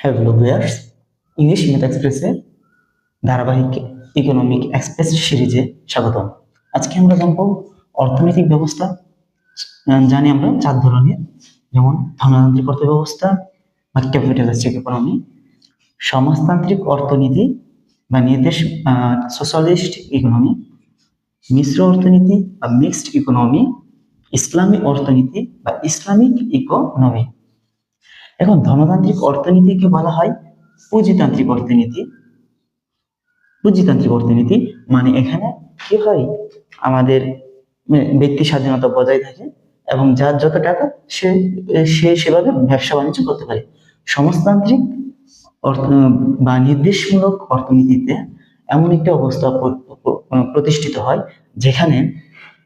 Hello viewers, English math এক্সপ্রেসের ধারাবাহিক economic express সিরিজে স্বাগতম। আজকে আমরা জানবো অর্থনৈতিক ব্যবস্থা। জানি আমরা চার ধরনের, যেমন ধনতান্ত্রিক অর্থব্যবস্থা বা ক্যাপিটালিস্টিক ইকোনমি, সমাজতান্ত্রিক অর্থনীতি বা নির্দেশ সোশ্যালিস্ট ইকোনমি, মিশ্র অর্থনীতি বা মিক্সড ইকোনমি, ইসলামী অর্থনীতি বা ইসলামিক ইকোনমি। এখন ধনতান্ত্রিক অর্থনীতিকে বলা হয় পুঁজিতান্ত্রিক অর্থনীতি। পুঁজিতান্ত্রিক অর্থনীতি মানে এখানে কি হয়, আমাদের ব্যক্তি স্বাধীনতা বজায় থাকে এবং যার যত টাকা সে সে সেভাবে ব্যবসা বাণিজ্য করতে পারে। সমাজতান্ত্রিক অর্থ বা নির্দেশমূলক অর্থনীতিতে এমন একটা অবস্থা প্রতিষ্ঠিত হয় যেখানে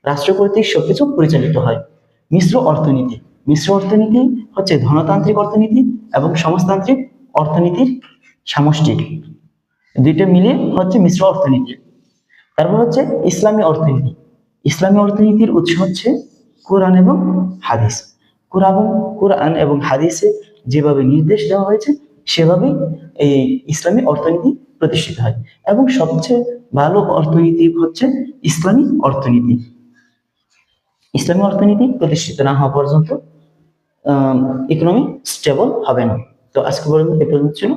রাষ্ট্র কর্তৃক সবকিছু পরিচালিত হয়। মিশ্র অর্থনীতি, মিশ্র অর্থনীতি হচ্ছে ধনতান্ত্রিক অর্থনীতি এবং সমাজতান্ত্রিক অর্থনীতির সমষ্টি, দুইটা মিলে হচ্ছে মিশ্র অর্থনীতি। তারপর হচ্ছে ইসলামী অর্থনীতি। ইসলামী অর্থনীতির উৎস হচ্ছে কোরআন এবং হাদিস। কোরআন এবং হাদিসে যেভাবে নির্দেশ দেওয়া হয়েছে সেভাবেই এই ইসলামী অর্থনীতি প্রতিষ্ঠিত হয় এবং সবচেয়ে ভালো অর্থনীতি হচ্ছে ইসলামী অর্থনীতি। ইসলামী অর্থনীতি প্রতিষ্ঠিত না হওয়া পর্যন্ত ইকোনমি স্টেবল হবে না। তো আজকে পর্যন্ত এ পর্যন্ত ছিল।